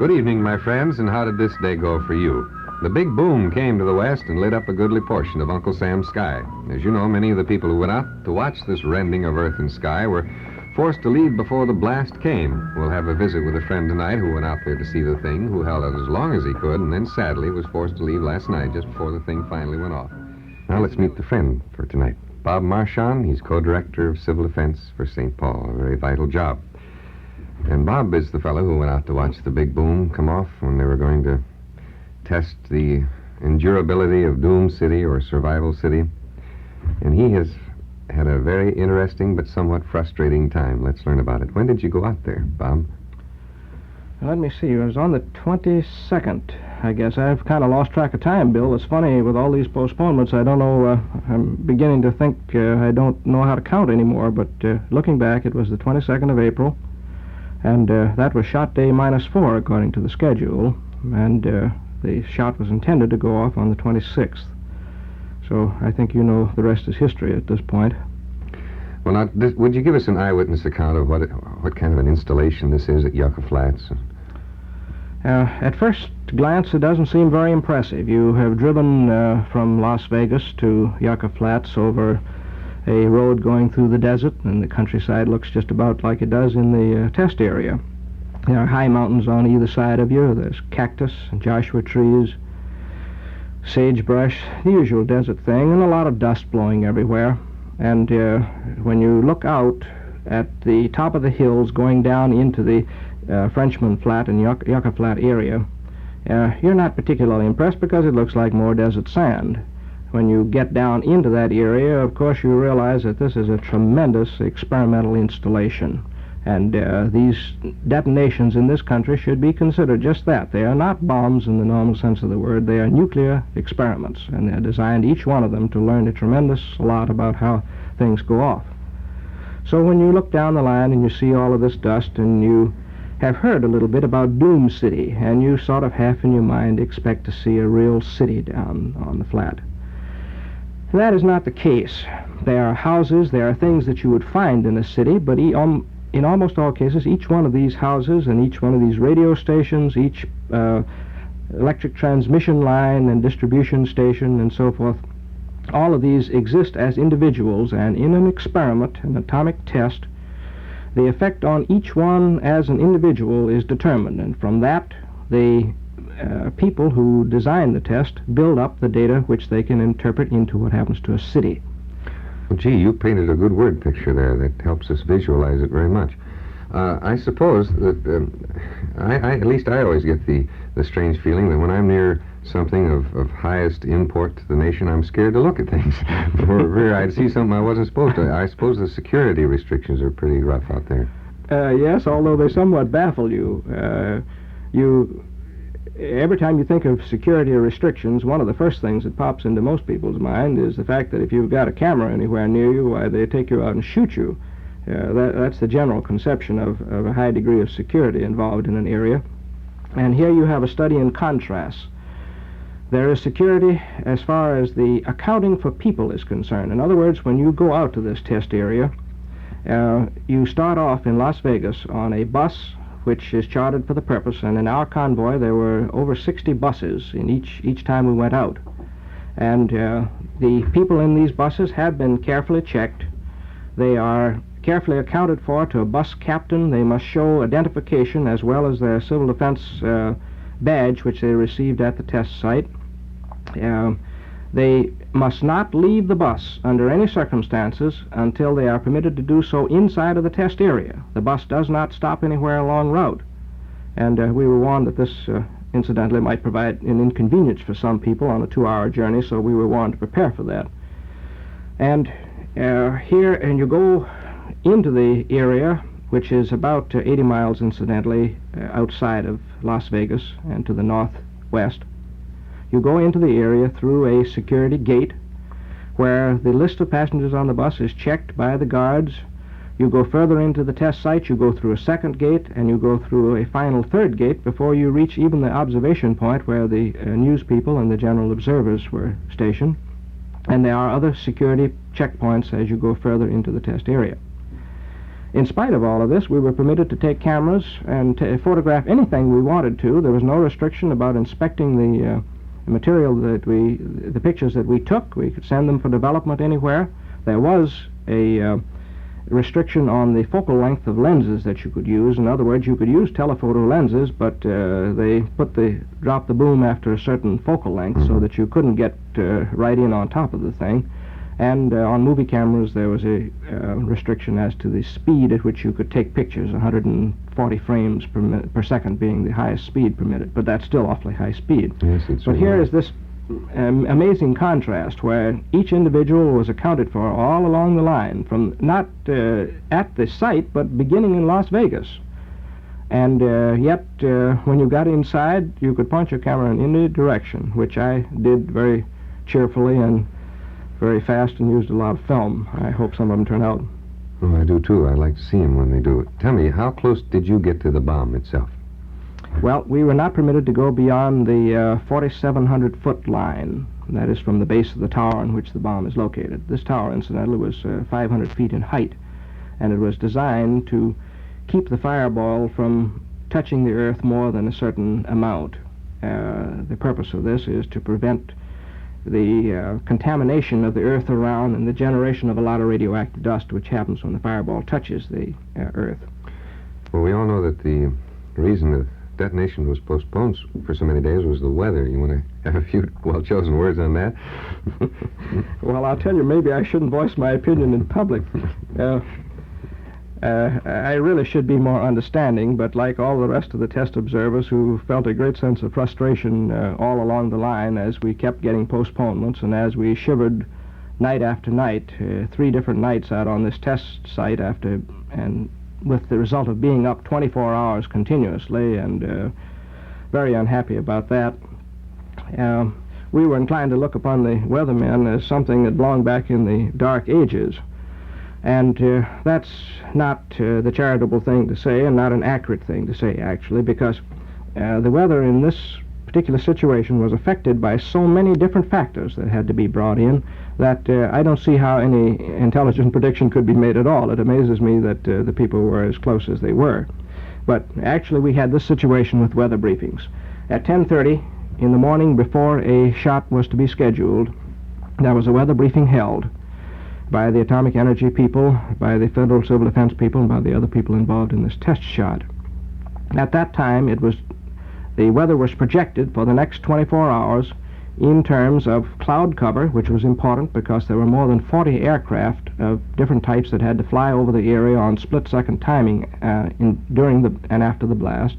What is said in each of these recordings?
Good evening, my friends, and how did this day go for you? The big boom came to the west and lit up a goodly portion of Uncle Sam's sky. As you know, many of the people who went out to watch this rending of earth and sky were forced to leave before the blast came. We'll have a visit with a friend tonight who went out there to see the thing, who held out as long as he could, and then sadly was forced to leave last night just before the thing finally went off. Now let's meet the friend for tonight. Bob Marchand. He's co-director of civil defense for St. Paul, a very vital job. And Bob is the fellow who went out to watch the big boom come off when they were going to test the endurability of Doom City or Survival City. And he has had a very interesting but somewhat frustrating time. Let's learn about it. When did you go out there, Bob? Let me see. It was on the 22nd, I guess. I've kind of lost track of time, Bill. It's funny, with all these postponements, I don't know, I'm beginning to think I don't know how to count anymore, but looking back, it was the 22nd of April, and that was shot day -4, according to the schedule, and the shot was intended to go off on the 26th. So I think you know the rest is history at this point. Well, now, would you give us an eyewitness account of what kind of an installation this is at Yucca Flats? At first glance, it doesn't seem very impressive. You have driven from Las Vegas to Yucca Flats over a road going through the desert, and the countryside looks just about like it does in the test area. There are high mountains on either side of you. There's cactus and Joshua trees, sagebrush, the usual desert thing, and a lot of dust blowing everywhere. And when you look out at the top of the hills going down into the Frenchman Flat and Yucca Flat area, you're not particularly impressed because it looks like more desert sand. When you get down into that area, of course, you realize that this is a tremendous experimental installation. And these detonations in this country should be considered just that. They are not bombs in the normal sense of the word. They are nuclear experiments, and they're designed, each one of them, to learn a tremendous lot about how things go off. So when you look down the line and you see all of this dust, and you have heard a little bit about Doom City, and you sort of half in your mind expect to see a real city down on the flat. That is not the case. There are houses, there are things that you would find in a city, but in almost all cases, each one of these houses and each one of these radio stations, each electric transmission line and distribution station and so forth, all of these exist as individuals, and in an experiment, an atomic test, the effect on each one as an individual is determined, and from that, the people who design the test build up the data which they can interpret into what happens to a city. Well, gee, you painted a good word picture there that helps us visualize it very much. I suppose that at least I always get the strange feeling that when I'm near something of highest import to the nation, I'm scared to look at things. For I'd see something I wasn't supposed to. I suppose the security restrictions are pretty rough out there. Yes, although they somewhat baffle you. Every time you think of security restrictions, one of the first things that pops into most people's mind is the fact that if you've got a camera anywhere near you, why, they take you out and shoot you. That's the general conception of a high degree of security involved in an area. And here you have a study in contrast. There is security as far as the accounting for people is concerned. In other words, when you go out to this test area, you start off in Las Vegas on a bus which is chartered for the purpose, and in our convoy there were over 60 buses in each time we went out. And the people in these buses have been carefully checked. They are carefully accounted for to a bus captain. They must show identification as well as their civil defense badge, which they received at the test site. They must not leave the bus under any circumstances until they are permitted to do so inside of the test area. The bus does not stop anywhere along route. And we were warned that this, incidentally, might provide an inconvenience for some people on a 2-hour journey, so we were warned to prepare for that. And you go into the area, which is about 80 miles, incidentally, outside of Las Vegas and to the northwest. You go into the area through a security gate where the list of passengers on the bus is checked by the guards. You go further into the test site, you go through a second gate, and you go through a final third gate before you reach even the observation point where the news people and the general observers were stationed. And there are other security checkpoints as you go further into the test area. in spite of all of this, we were permitted to take cameras and photograph anything we wanted to. There was no restriction about inspecting the material the pictures that we took. We could send them for development anywhere. There was a restriction on the focal length of lenses that you could use. In other words, you could use telephoto lenses, but they dropped the boom after a certain focal length so that you couldn't get right in on top of the thing. And on movie cameras, there was a restriction as to the speed at which you could take pictures, 140 frames per second being the highest speed permitted, but that's still awfully high speed. Yes, it's but here is this amazing contrast where each individual was accounted for all along the line, from not at the site, but beginning in Las Vegas. And yet, when you got inside, you could point your camera in any direction, which I did very cheerfully and very fast and used a lot of film. I hope some of them turn out. Oh, I do too. I like to see them when they do it. Tell me, how close did you get to the bomb itself? Well, we were not permitted to go beyond the 4,700-foot line. That is from the base of the tower on which the bomb is located. This tower, incidentally, was 500 feet in height, and it was designed to keep the fireball from touching the earth more than a certain amount. The purpose of this is to prevent the contamination of the earth around and the generation of a lot of radioactive dust, which happens when the fireball touches the earth. Well, we all know that the reason the detonation was postponed for so many days was the weather. You want to have a few well-chosen words on that? Well, I'll tell you, maybe I shouldn't voice my opinion in public. I really should be more understanding, but like all the rest of the test observers who felt a great sense of frustration all along the line as we kept getting postponements and as we shivered night after night, 3 different nights out on this test site and with the result of being up 24 hours continuously and very unhappy about that. We were inclined to look upon the weathermen as something that belonged back in the dark ages. And that's not the charitable thing to say, and not an accurate thing to say, actually, because the weather in this particular situation was affected by so many different factors that had to be brought in that I don't see how any intelligent prediction could be made at all. It amazes me that the people were as close as they were. But actually, we had this situation with weather briefings. At 10:30 in the morning, before a shot was to be scheduled, there was a weather briefing held by the atomic energy people, by the federal civil defense people, and by the other people involved in this test shot. At that time, the weather was projected for the next 24 hours in terms of cloud cover, which was important because there were more than 40 aircraft of different types that had to fly over the area on split-second timing during and after the blast.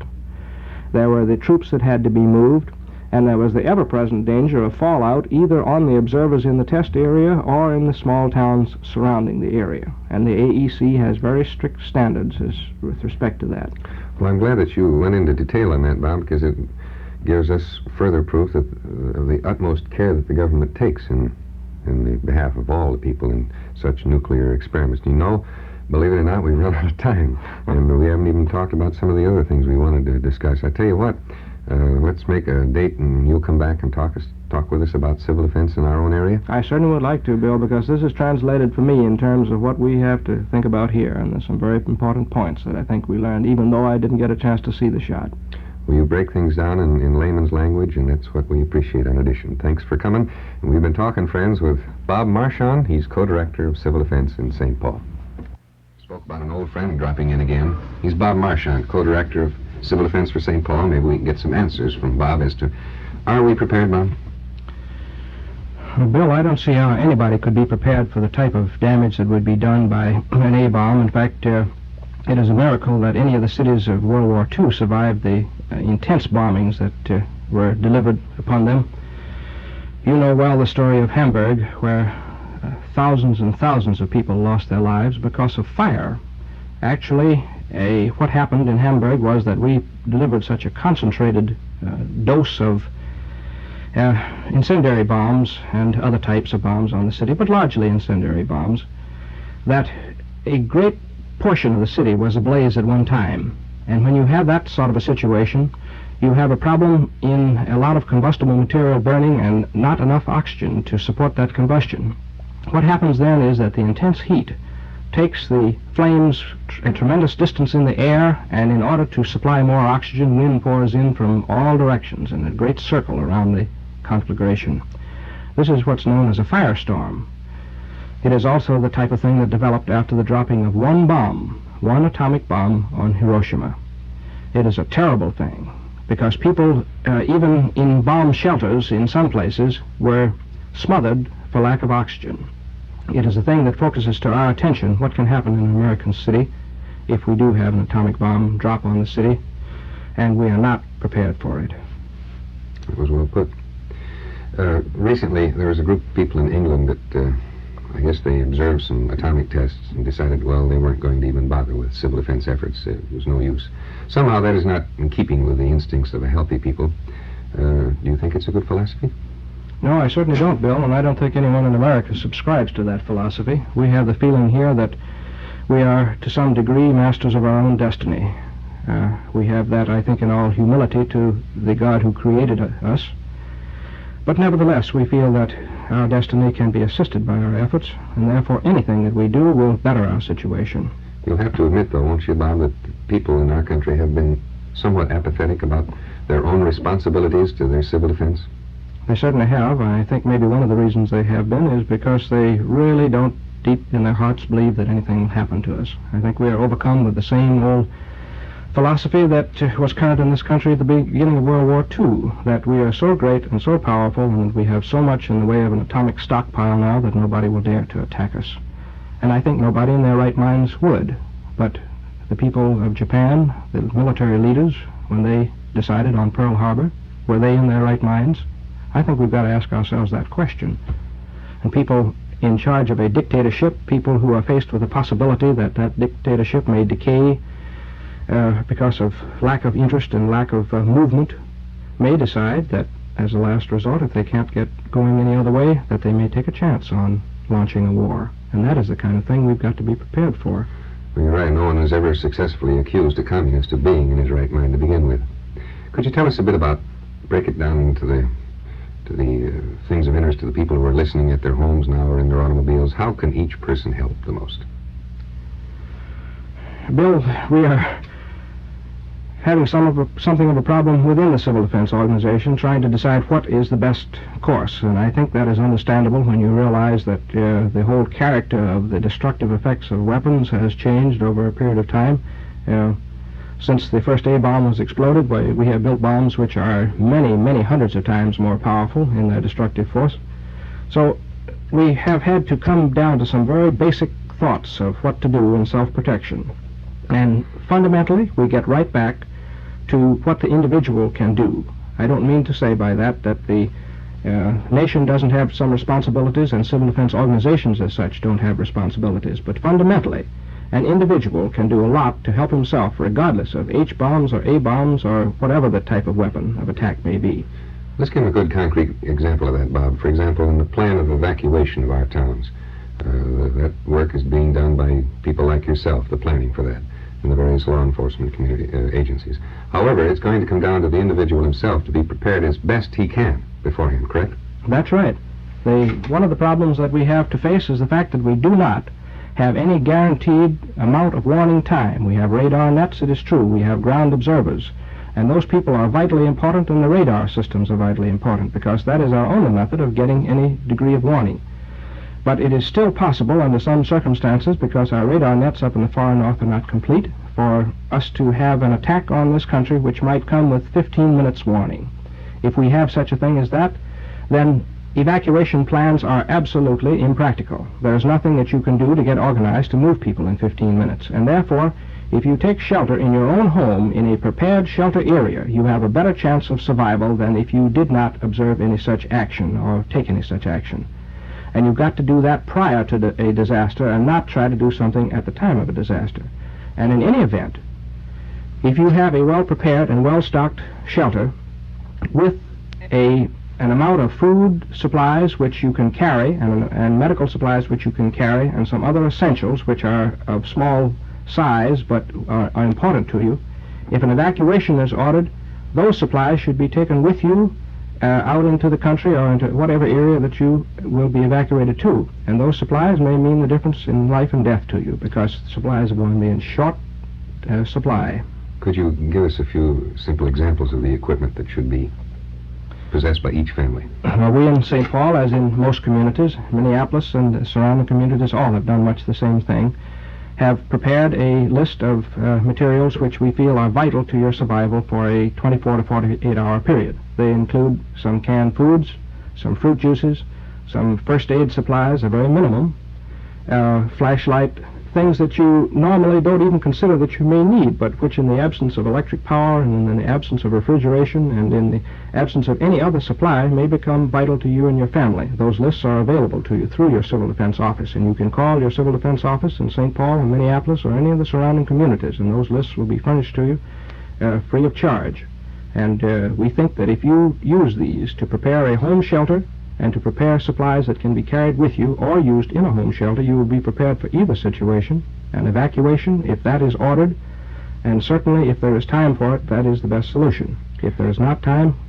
There were the troops that had to be moved, and there was the ever-present danger of fallout either on the observers in the test area or in the small towns surrounding the area. And the AEC has very strict standards with respect to that. Well, I'm glad that you went into detail on that, Bob, because it gives us further proof of the utmost care that the government takes in the behalf of all the people in such nuclear experiments. You know, believe it or not, we've run out of time, and we haven't even talked about some of the other things we wanted to discuss. I tell you what, let's make a date and you'll come back and talk with us about civil defense in our own area. I certainly would like to, Bill, because this is translated for me in terms of what we have to think about here, and there's some very important points that I think we learned, even though I didn't get a chance to see the shot. Well, you break things down in layman's language, and that's what we appreciate on Edition. Thanks for coming. And we've been talking, friends, with Bob Marchand. He's co-director of Civil Defense in St. Paul. Spoke about an old friend dropping in again. He's Bob Marchand, co-director of Civil Defense for St. Paul. Maybe we can get some answers from Bob as to, are we prepared, Bob? Well, Bill, I don't see how anybody could be prepared for the type of damage that would be done by an A-bomb. In fact, it is a miracle that any of the cities of World War II survived the intense bombings that were delivered upon them. You know well the story of Hamburg, where thousands and thousands of people lost their lives because of fire. Actually, what happened in Hamburg was that we delivered such a concentrated dose of incendiary bombs and other types of bombs on the city, but largely incendiary bombs, that a great portion of the city was ablaze at one time. And when you have that sort of a situation, you have a problem in a lot of combustible material burning and not enough oxygen to support that combustion. What happens then is that the intense heat takes the flames a tremendous distance in the air, and in order to supply more oxygen, wind pours in from all directions in a great circle around the conflagration. This is what's known as a firestorm. It is also the type of thing that developed after the dropping of one bomb, one atomic bomb on Hiroshima. It is a terrible thing, because people, even in bomb shelters in some places, were smothered for lack of oxygen. It is a thing that focuses to our attention what can happen in an American city if we do have an atomic bomb drop on the city, and we are not prepared for it. That was well put. Recently, there was a group of people in England that I guess they observed some atomic tests and decided, well, they weren't going to even bother with civil defense efforts. It was no use. Somehow that is not in keeping with the instincts of a healthy people. Do you think it's a good philosophy? No, I certainly don't, Bill, and I don't think anyone in America subscribes to that philosophy. We have the feeling here that we are, to some degree, masters of our own destiny. We have that, I think, in all humility to the God who created us. But nevertheless, we feel that our destiny can be assisted by our efforts, and therefore anything that we do will better our situation. You'll have to admit, though, won't you, Bob, that people in our country have been somewhat apathetic about their own responsibilities to their civil defense? They certainly have. I think maybe one of the reasons they have been is because they really don't deep in their hearts believe that anything will happen to us. I think we are overcome with the same old philosophy that was current in this country at the beginning of World War II, that we are so great and so powerful and that we have so much in the way of an atomic stockpile now that nobody will dare to attack us. And I think nobody in their right minds would. But the people of Japan, the military leaders, when they decided on Pearl Harbor, were they in their right minds? I think we've got to ask ourselves that question. And people in charge of a dictatorship, people who are faced with the possibility that that dictatorship may decay because of lack of interest and lack of movement, may decide that, as a last resort, if they can't get going any other way, that they may take a chance on launching a war. And that is the kind of thing we've got to be prepared for. Well, you're right. No one has ever successfully accused a communist of being in his right mind to begin with. Could you tell us a bit about, break it down into the things of interest to the people who are listening at their homes now or in their automobiles? How can each person help the most? Bill, we are having something of a problem within the civil defense organization, trying to decide what is the best course. And I think that is understandable when you realize that the whole character of the destructive effects of weapons has changed over a period of time. Since the first A-bomb was exploded, we have built bombs which are many, many hundreds of times more powerful in their destructive force. So we have had to come down to some very basic thoughts of what to do in self-protection. And fundamentally, we get right back to what the individual can do. I don't mean to say by that that the nation doesn't have some responsibilities and civil defense organizations as such don't have responsibilities, but fundamentally, an individual can do a lot to help himself, regardless of H-bombs or A-bombs or whatever the type of weapon of attack may be. Let's give a good concrete example of that, Bob. For example, in the plan of evacuation of our towns, that work is being done by people like yourself, the planning for that, and the various law enforcement community agencies. However, it's going to come down to the individual himself to be prepared as best he can beforehand, correct? That's right. One of the problems that we have to face is the fact that we do not have any guaranteed amount of warning time. We have radar nets, it is true. We have ground observers. And those people are vitally important, and the radar systems are vitally important, because that is our only method of getting any degree of warning. But it is still possible under some circumstances, because our radar nets up in the far north are not complete, for us to have an attack on this country which might come with 15 minutes warning. If we have such a thing as that, then evacuation plans are absolutely impractical. There's nothing that you can do to get organized to move people in 15 minutes. And therefore, if you take shelter in your own home in a prepared shelter area, you have a better chance of survival than if you did not observe any such action or take any such action. And you've got to do that prior to a disaster and not try to do something at the time of a disaster. And in any event, if you have a well-prepared and well-stocked shelter with an amount of food supplies which you can carry and medical supplies which you can carry and some other essentials which are of small size but are important to you, if an evacuation is ordered, those supplies should be taken with you out into the country or into whatever area that you will be evacuated to. And those supplies may mean the difference in life and death to you, because supplies are going to be in short supply. Could you give us a few simple examples of the equipment that should be possessed by each family? Well, we in St. Paul, as in most communities, Minneapolis and the surrounding communities, all have done much the same thing, have prepared a list of materials which we feel are vital to your survival for a 24 to 48-hour period. They include some canned foods, some fruit juices, some first aid supplies, a very minimum, flashlight, things that you normally don't even consider that you may need, but which in the absence of electric power and in the absence of refrigeration and in the absence of any other supply may become vital to you and your family. Those lists are available to you through your Civil Defense Office, and you can call your Civil Defense Office in St. Paul or Minneapolis or any of the surrounding communities, and those lists will be furnished to you free of charge. And we think that if you use these to prepare a home shelter and to prepare supplies that can be carried with you or used in a home shelter, you will be prepared for either situation. An evacuation, if that is ordered, and certainly if there is time for it, that is the best solution. If there is not time,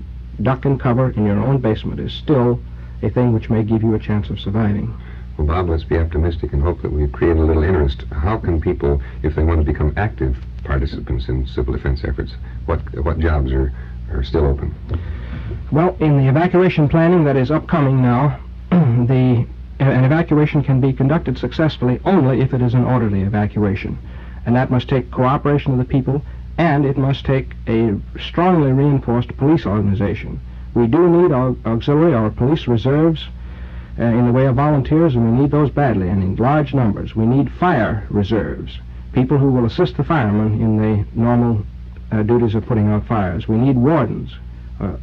duck and cover in your own basement is still a thing which may give you a chance of surviving. Well, Bob, let's be optimistic and hope that we've created a little interest. How can people, if they want to become active participants in civil defense efforts, what jobs are still open? Well, in the evacuation planning that is upcoming now, an evacuation can be conducted successfully only if it is an orderly evacuation. And that must take cooperation of the people, and it must take a strongly reinforced police organization. We do need auxiliary or police reserves in the way of volunteers, and we need those badly and in large numbers. We need fire reserves, people who will assist the firemen in the normal duties of putting out fires. We need wardens.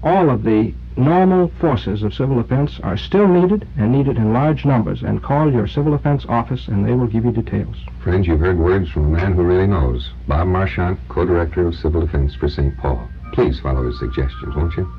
All of the normal forces of civil defense are still needed and needed in large numbers, and call your Civil Defense Office and they will give you details. Friends, you've heard words from a man who really knows. Bob Marchant, co-director of Civil Defense for St. Paul. Please follow his suggestions, won't you?